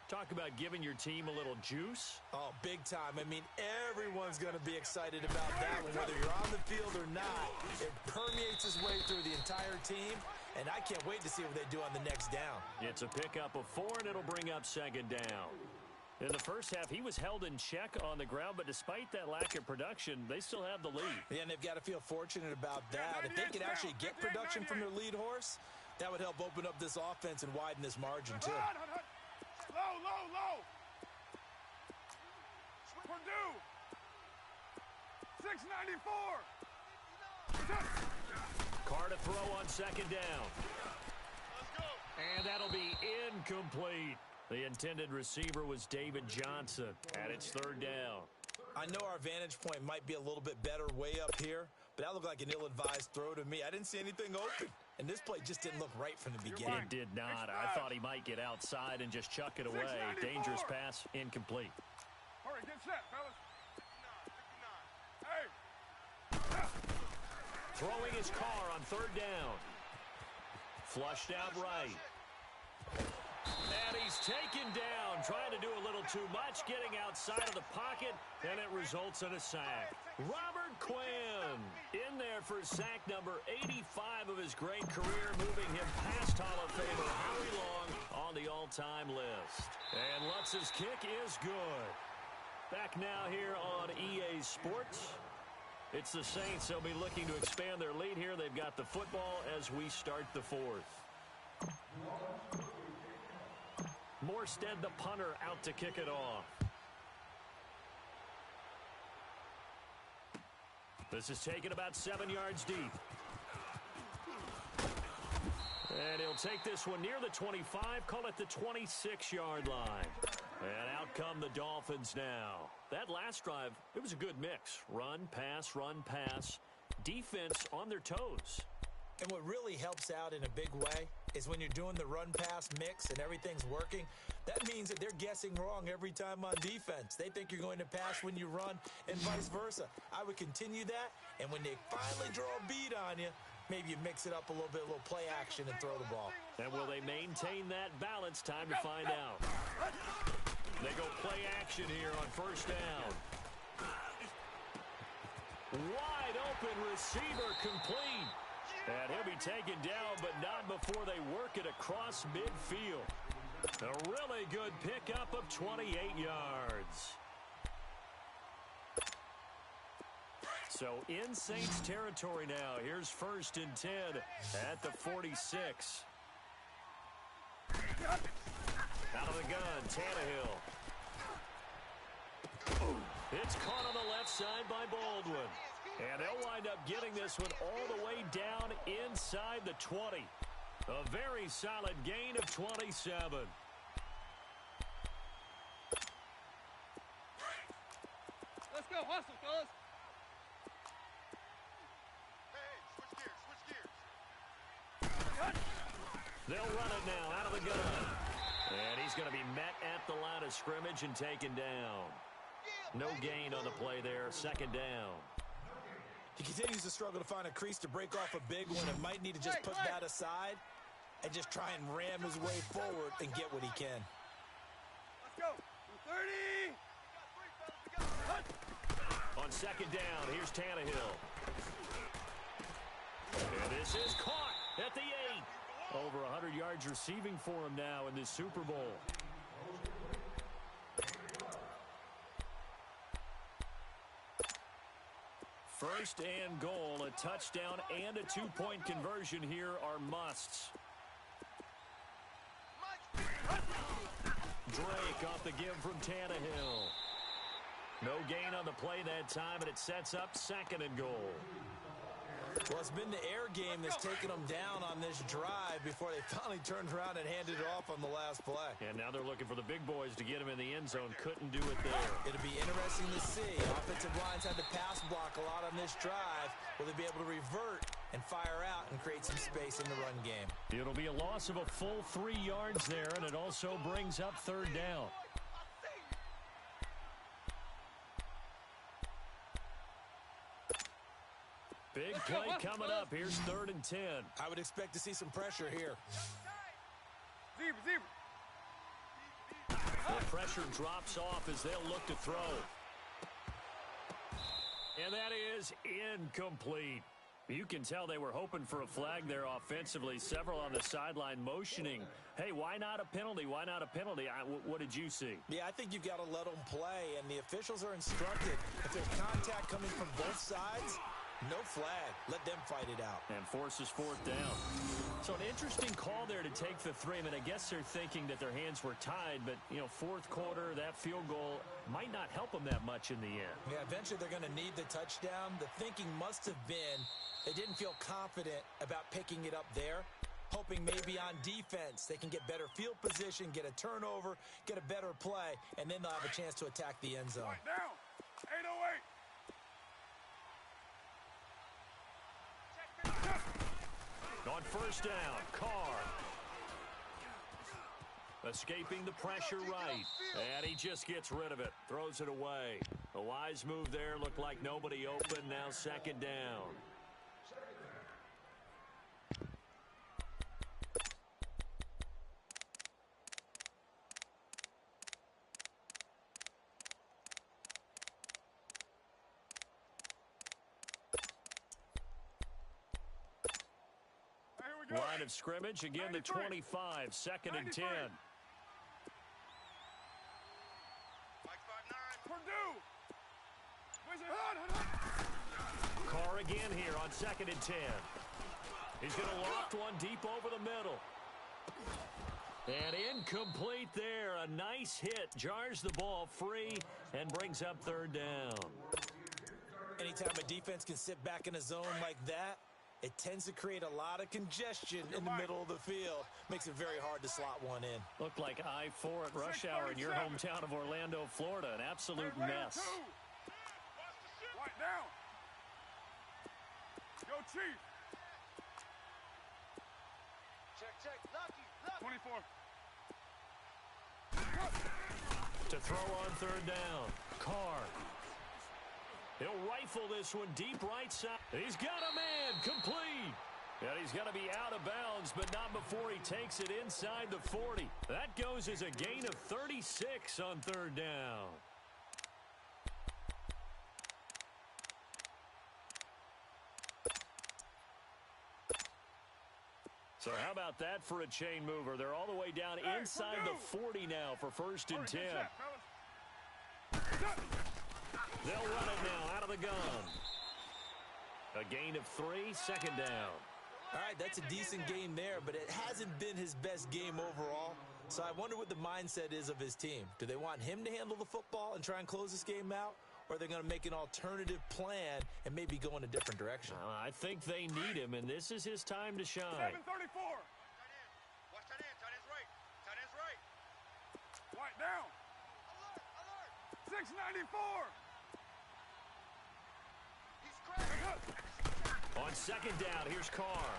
Talk about giving your team a little juice. Oh, big time. I mean, everyone's going to be excited about that one, whether you're on the field or not. It permeates its way through the entire team, and I can't wait to see what they do on the next down. It's a pickup of 4, and it'll bring up second down. In the first half, he was held in check on the ground, but despite that lack of production, they still have the lead. Yeah, and they've got to feel fortunate about that. If they could actually get production from their lead horse, that would help open up this offense and widen this margin, too. Low. Purdue. 694. Carr to throw on second down. And that'll be incomplete. The intended receiver was David Johnson, and it's third down. I know our vantage point might be a little bit better way up here, but that looked like an ill-advised throw to me. I didn't see anything open, and this play just didn't look right from the beginning. It did not. I thought he might get outside and just chuck it away. Dangerous pass, incomplete. Hurry, get set, fellas. 59. Hey. Throwing his car on third down. Flushed out right. And he's taken down, trying to do a little too much, getting outside of the pocket, and it results in a sack. Robert Quinn in there for sack number 85 of his great career, moving him past Hall of Famer Howie Long on the all-time list. And Lutz's kick is good. Back now here on EA Sports. It's the Saints. They'll be looking to expand their lead here. They've got the football as we start the fourth. Morstead, the punter, out to kick it off. This is taken about 7 yards deep. And he'll take this one near the 25, call it the 26-yard line. And out come the Dolphins now. That last drive, it was a good mix. Run, pass, defense on their toes. And what really helps out in a big way is when you're doing the run-pass mix and everything's working, that means that they're guessing wrong every time on defense. They think you're going to pass when you run and vice versa. I would continue that, and when they finally draw a beat on you, maybe you mix it up a little bit, a little play action and throw the ball. And will they maintain that balance? Time to find out. They go play action here on first down. Wide open receiver complete. And he'll be taken down, but not before they work it across midfield. A really good pickup of 28 yards. So in Saints territory now. Here's first and 10 at the 46. Out of the gun, Tannehill. It's caught on the left side by Baldwin. And they'll wind up getting this one all the way down inside the 20. A very solid gain of 27. Let's go, hustle, fellas. Hey, switch gears. They'll run it now out of the gun. And he's going to be met at the line of scrimmage and taken down. No gain on the play there. Second down. He continues to struggle to find a crease to break off a big one and might need to just put that aside and just try and ram his way forward and get what he can. Let's go. 30. On second down, here's Tannehill. And this is caught at the 8. Over 100 yards receiving for him now in this Super Bowl. First and goal, a touchdown and a two-point conversion here are musts. Drake off the give from Tannehill. No gain on the play that time, and it sets up second and goal. Well, it's been the air game that's taken them down on this drive before they finally turned around and handed it off on the last play. And now they're looking for the big boys to get him in the end zone. Couldn't do it there. It'll be interesting to see. Offensive lines had to pass block a lot on this drive. Will they be able to revert and fire out and create some space in the run game? It'll be a loss of a full 3 yards there, and it also brings up third down. Big play coming up. Here's 3rd and 10. I would expect to see some pressure here. Zebra. The pressure drops off as they'll look to throw. And that is incomplete. You can tell they were hoping for a flag there offensively. Several on the sideline motioning. Hey, why not a penalty? Why not a penalty? What did you see? Yeah, I think you've got to let them play, and the officials are instructed. If there's contact coming from both sides, no flag. Let them fight it out. And forces 4th down. So an interesting call there to take the 3. I mean, I guess they're thinking that their hands were tied, but, you know, 4th quarter, that field goal might not help them that much in the end. Yeah, eventually they're going to need the touchdown. The thinking must have been they didn't feel confident about picking it up there, hoping maybe on defense they can get better field position, get a turnover, get a better play, and then they'll have a chance to attack the end zone. Right down. 808. On first down, Carr. Escaping the pressure right. And he just gets rid of it. Throws it away. A wise move there. Looked like nobody open. Now second down. Line of scrimmage, again the 25, 2nd and 10. Purdue. Carr again here on 2nd and 10. He's going to loft one deep over the middle. And incomplete there. A nice hit. Jars the ball free and brings up 3rd down. Anytime a defense can sit back in a zone like that, it tends to create a lot of congestion in the middle of the field. Makes it very hard to slot one in. Looked like I-4 at rush hour in your hometown of Orlando, Florida. An absolute mess. Right down. Go, Chief. Check. Lucky. 24. To throw on 3rd down. Carr. He'll rifle this one deep right side. He's got a man. Complete. And he's going to be out of bounds, but not before he takes it inside the 40. That goes as a gain of 36 on 3rd down. So how about that for a chain mover? They're all the way down inside the 40 now for 1st and 10. They'll run it now out of the gun. A gain of 3, 2nd down. All right, that's a decent game there, but it hasn't been his best game overall. So I wonder what the mindset is of his team. Do they want him to handle the football and try and close this game out? Or are they going to make an alternative plan and maybe go in a different direction? I think they need him, and this is his time to shine. 7:34. Watch tight end. Tight end's right. Tight end's right. White down. Alert. 694. He's cracked. On second down, here's Carr.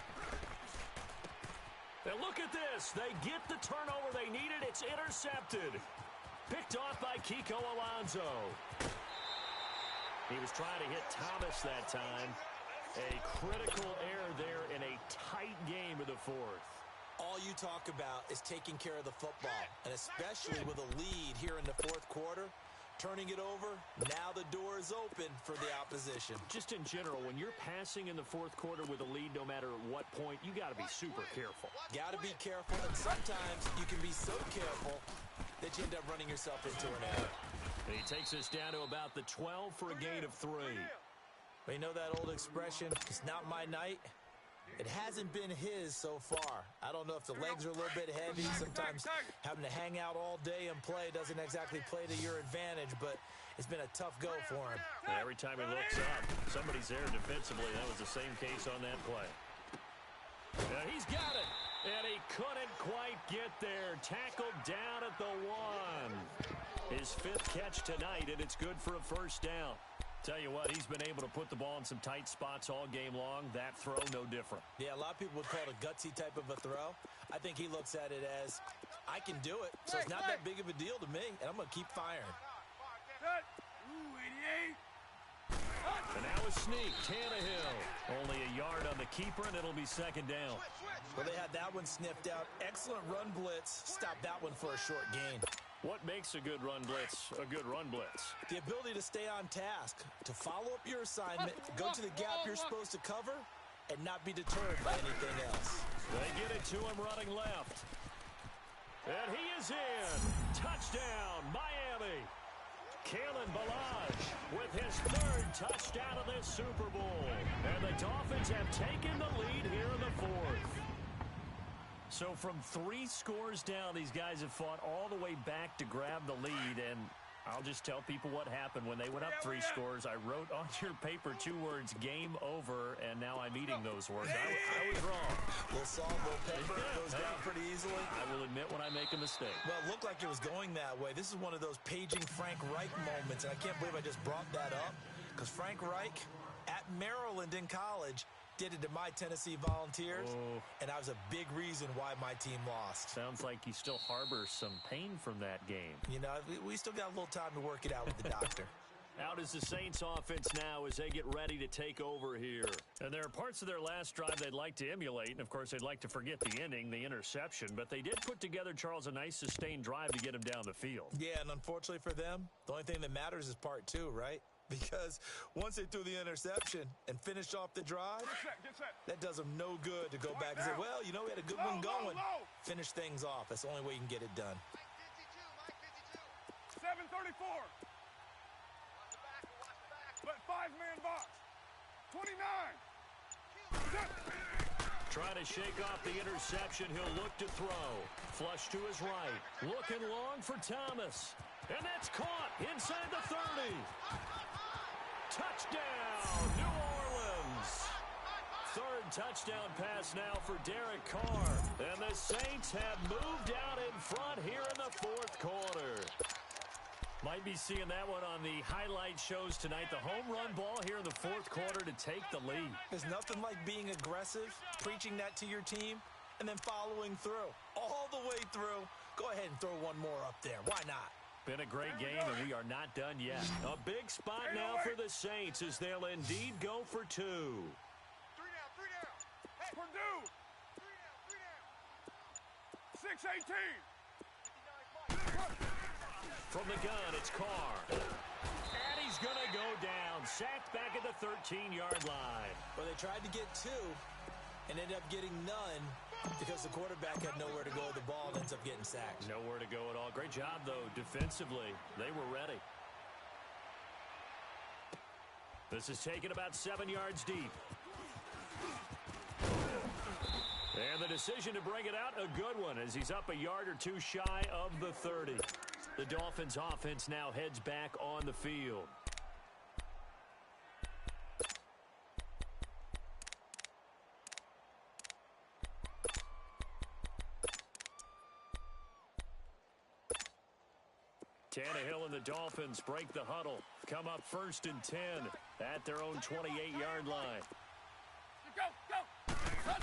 And look at this. They get the turnover they needed. It's intercepted. Picked off by Kiko Alonso. He was trying to hit Thomas that time. A critical error there in a tight game of the fourth. All you talk about is taking care of the football, and especially with a lead here in the fourth quarter, turning it over, now the door is open for the opposition. Just in general, when you're passing in the fourth quarter with a lead, no matter what point, you got to be super careful. Got to be careful, and sometimes you can be so careful that you end up running yourself into an error. And he takes us down to about the 12 for a gain of 3. Well, you know that old expression, it's not my night? It hasn't been his so far. I don't know if the legs are a little bit heavy. Sometimes having to hang out all day and play doesn't exactly play to your advantage, but it's been a tough go for him. And every time he looks up, somebody's there defensively. That was the same case on that play. Now he's got it, and he couldn't quite get there. Tackled down at the 1. His 5th catch tonight, and it's good for a first down. Tell you what, he's been able to put the ball in some tight spots all game long. That throw, no different. Yeah, a lot of people would call it a gutsy type of a throw. I think he looks at it as, I can do it, so it's not that big of a deal to me, and I'm going to keep firing. Ooh, 88. And now a sneak, Tannehill. Only a yard on the keeper, and it'll be second down. Well, they had that one sniffed out. Excellent run blitz. Stopped that one for a short gain. What makes a good run blitz a good run blitz? The ability to stay on task, to follow up your assignment, go to the gap you're supposed to cover, and not be deterred by anything else. They get it to him running left. And he is in. Touchdown, Miami. Kalen Ballage with his 3rd touchdown of this Super Bowl. And the Dolphins have taken the lead here in the 4th. So from 3 scores down, these guys have fought all the way back to grab the lead. And I'll just tell people what happened when they went up 3 scores. I wrote on your paper 2 words, game over, and now I'm eating those words. I was wrong. Little salt, little pepper, goes down pretty easily. I will admit when I make a mistake. Well, it looked like it was going that way. This is one of those paging Frank Reich moments, and I can't believe I just brought that up, because Frank Reich at Maryland in college did it to my Tennessee Volunteers, and that was a big reason why my team lost. Sounds like you still harbor some pain from that game. You know, we still got a little time to work it out with the doctor. Out is the Saints offense now as they get ready to take over here. And there are parts of their last drive they'd like to emulate, and of course they'd like to forget the ending, the interception, but they did put together, Charles, a nice sustained drive to get him down the field. Yeah, and unfortunately for them, the only thing that matters is part 2, right? Because once they threw the interception and finished off the drive, Get set. that does them no good to go back and say, well, you know, we had a good one going. Finish things off. That's the only way you can get it done. Mike 52. 7:34. Watch the back. Watch the back. But 5-man box. 29. Trying to shake off the interception. He'll look to throw. Flush to his right. Looking long for Thomas. And that's caught inside the 30. Touchdown, New Orleans. 3rd touchdown pass now for Derek Carr. And the Saints have moved out in front here in the 4th quarter. Might be seeing that one on the highlight shows tonight. The home run ball here in the 4th quarter to take the lead. There's nothing like being aggressive, preaching that to your team, and then following through. All the way through. Go ahead and throw one more up there. Why not? Been a great game, and we are not done yet. A big spot now for the Saints as they'll indeed go for 2. 3 down. Hey, Purdue. 3 down. 6:18. From the gun, it's Carr. And he's going to go down. Sacked back at the 13-yard line. Well, they tried to get 2 and ended up getting none because the quarterback had nowhere to go with the ball and ends up getting sacked. Nowhere to go at all. Great job, though, defensively. They were ready. This is taken about 7 yards deep. And the decision to bring it out, a good one, as he's up a yard or two shy of the 30. The Dolphins offense now heads back on the field. Tannehill and the Dolphins break the huddle. Come up 1st and 10 at their own 28-yard line. Go, go.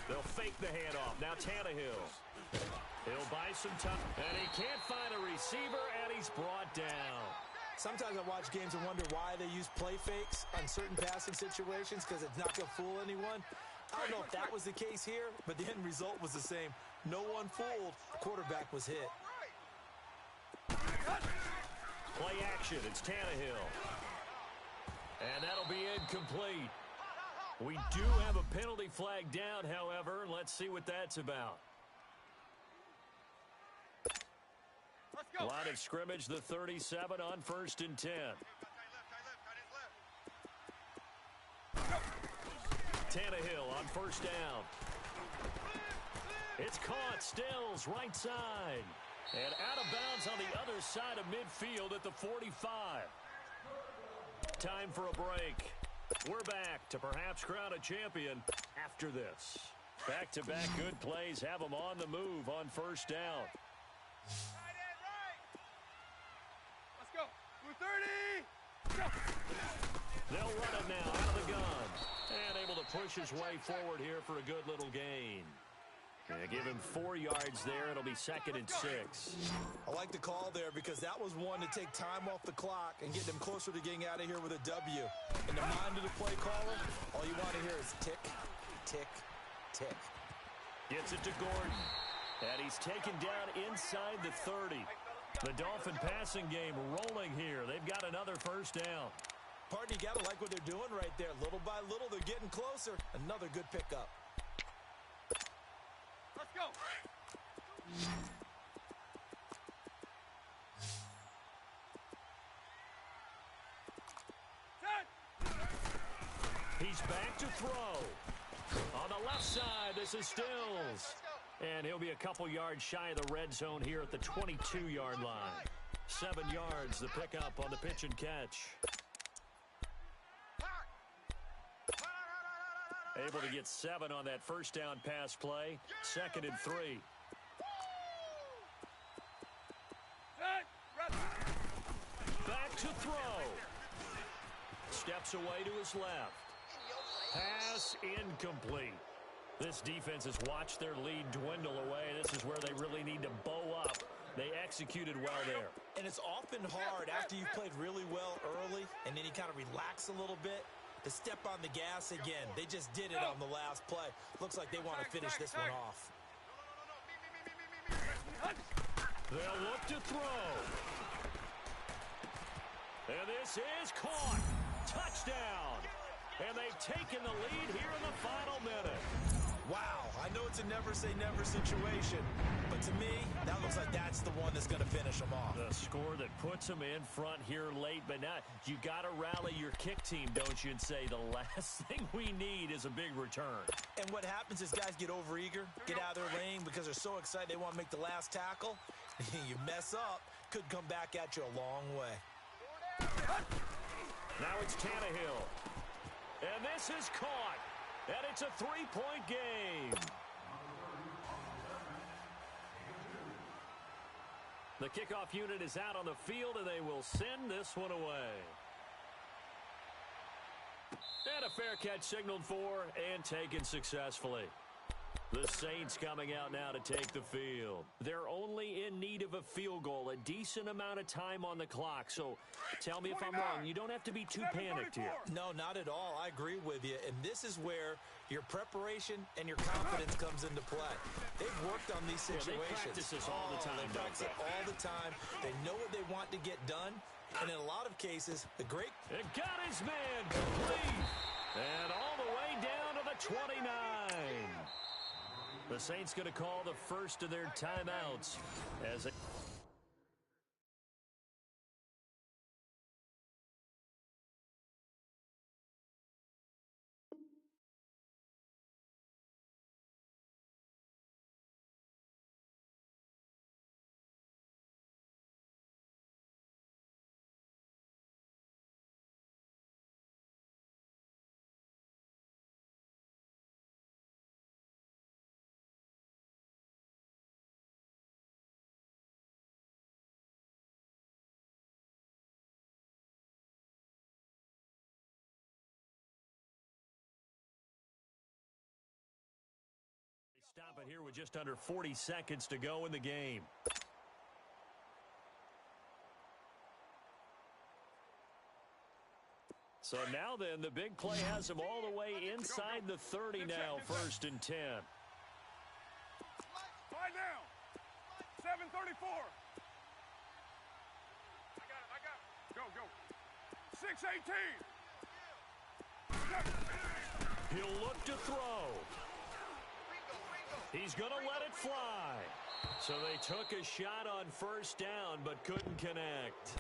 They'll fake the handoff. Now Tannehill. He'll buy some time. And he can't find a receiver, and he's brought down. Sometimes I watch games and wonder why they use play fakes on certain passing situations because it's not going to fool anyone. I don't know if that was the case here, but the end result was the same. No one fooled. The quarterback was hit. Play action. It's Tannehill. And that'll be incomplete. We do have a penalty flag down, however. Let's see what that's about. Let's go. Line of scrimmage, the 37 on 1st and 10. Tannehill on 1st down. It's caught. Stills right side. And out of bounds on the other side of midfield at the 45. Time for a break. We're back to perhaps crown a champion after this. Back-to-back good plays have them on the move on 1st down. Let's go. Blue 30. Go. They'll run it now out of the gun. And able to push his way forward here for a good little gain. Give him 4 yards there. It'll be 2nd and 6. I like the call there because that was one to take time off the clock and get them closer to getting out of here with a W. In the mind of the play caller, all you want to hear is tick, tick, tick. Gets it to Gordon. And he's taken down inside the 30. The Dolphin passing game rolling here. They've got another 1st down. Partner, you got to like what they're doing right there. Little by little, they're getting closer. Another good pickup. Let's go. He's back to throw. On the left side, this is Stills. And he'll be a couple yards shy of the red zone here at the 22-yard line. 7 yards, the pickup on the pitch and catch. Able to get 7 on that 1st down pass play. 2nd and 3. Back to throw. Steps away to his left. Pass incomplete. This defense has watched their lead dwindle away. This is where they really need to bow up. They executed well there. And it's often hard after you've played really well early and then you kind of relax a little bit to step on the gas again. They just did it on the last play. Looks like they want to finish this one off. They'll look to throw. And this is caught. Touchdown. And they've taken the lead here in the final minute. Wow, I know it's a never-say-never situation, but to me, that looks like that's the one that's going to finish them off. The score that puts them in front here late, but now you got to rally your kick team, don't you, and say the last thing we need is a big return. And what happens is guys get overeager, get out of their lane because they're so excited they want to make the last tackle. You mess up, could come back at you a long way. Now it's Tannehill. And this is caught. And it's a 3-point game. The kickoff unit is out on the field, and they will send this one away. And a fair catch signaled for and taken successfully. The Saints coming out now to take the field. They're only in need of a field goal, a decent amount of time on the clock. So tell me if I'm wrong. You don't have to be too panicked here. No, not at all. I agree with you. And this is where your preparation and your confidence comes into play. They've worked on these situations. They practice this all the time, They practice it all the time. They know what they want to get done. And in a lot of cases, the great... It got his man complete. And all the way down to the 29. The Saints going to call the first of their timeouts as Stop it here with just under 40 seconds to go in the game. So now then, the big play has him all the way inside the 30 now, 1st and 10. Slide down. 7:34. I got him. Go, go. 6:18. He'll look to throw. He's going to let it fly. So they took a shot on 1st down, but couldn't connect.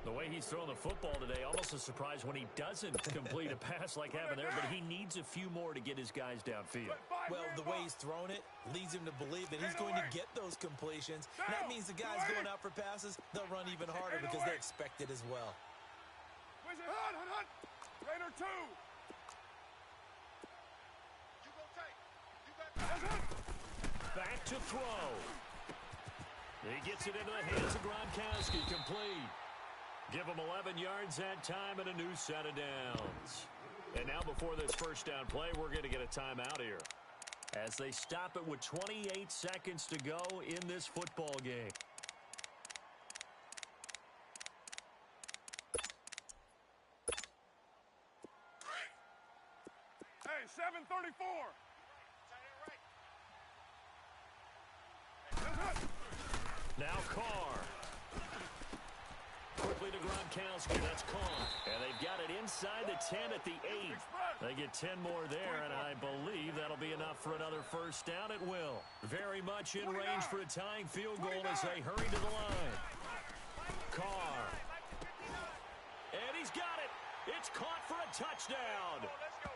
The way he's throwing the football today, almost a surprise when he doesn't complete a pass like happened there, but he needs a few more to get his guys downfield. Well, the way he's thrown it leads him to believe that he's going to get those completions. And that means the guys going out for passes, they'll run even harder because they expect it as well. Hunt. Raider 2. Back to throw. He gets it into the hands of Gronkowski, complete. Give him 11 yards that time and a new set of downs. And now before this 1st down play, we're going to get a timeout here, as they stop it with 28 seconds to go in this football game. Hey, 7:34. Now Carr. Quickly to Gronkowski. That's Carr. And they've got it inside the 10 at the 8. They get 10 more there, and I believe that'll be enough for another 1st down. It will. Very much in range for a tying field goal as they hurry to the line. Carr. And he's got it. It's caught for a touchdown.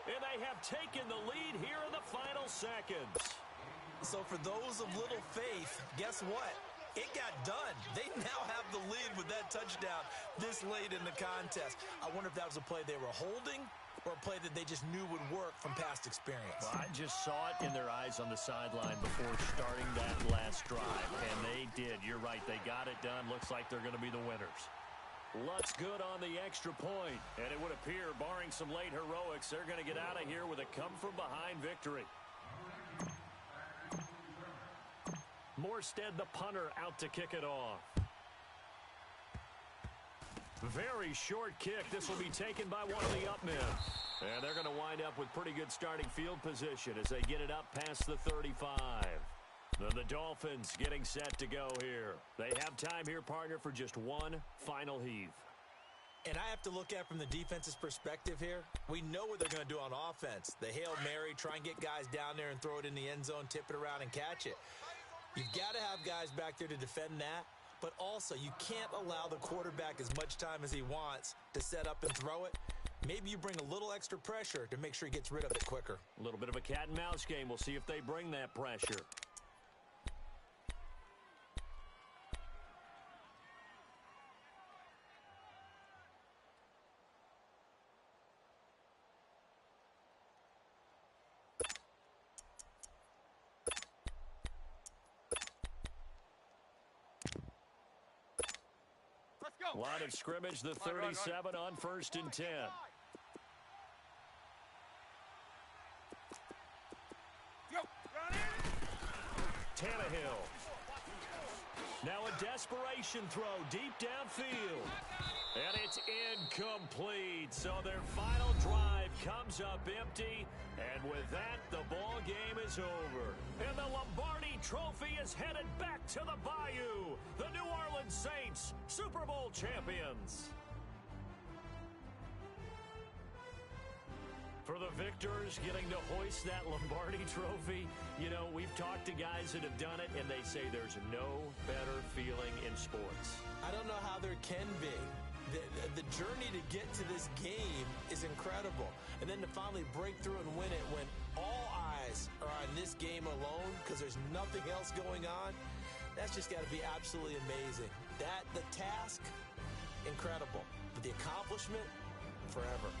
And they have taken the lead here in the final seconds. So for those of little faith, guess what? It got done. They now have the lead with that touchdown this late in the contest. I wonder if that was a play they were holding or a play that they just knew would work from past experience. Well, I just saw it in their eyes on the sideline before starting that last drive, and they did. You're right. They got it done. Looks like they're going to be the winners. Looks good on the extra point, and it would appear, barring some late heroics, they're going to get out of here with a come-from-behind victory. Morstead, the punter, out to kick it off. Very short kick. This will be taken by one of the up men. And they're going to wind up with pretty good starting field position as they get it up past the 35. Then the Dolphins getting set to go here. They have time here, partner, for just one final heave. And I have to look at it from the defense's perspective here. We know what they're going to do on offense. The Hail Mary, try and get guys down there and throw it in the end zone, tip it around and catch it. You've got to have guys back there to defend that, but also you can't allow the quarterback as much time as he wants to set up and throw it. Maybe you bring a little extra pressure to make sure he gets rid of it quicker. A little bit of a cat and mouse game. We'll see if they bring that pressure. Line of scrimmage, the 37 on 1st and 10. Tannehill. Now a desperation throw deep downfield. And it's incomplete. So their final drive comes up empty. And with that, the ball game is over. And the Lombardi Trophy is headed back to the Bayou. The New Orleans Saints, Super Bowl champions. For the victors getting to hoist that Lombardi Trophy, you know, we've talked to guys that have done it, and they say there's no better feeling in sports. I don't know how there can be. The journey to get to this game is incredible. And then to finally break through and win it when all eyes are on this game alone because there's nothing else going on, that's just got to be absolutely amazing. The task, incredible. But the accomplishment, forever.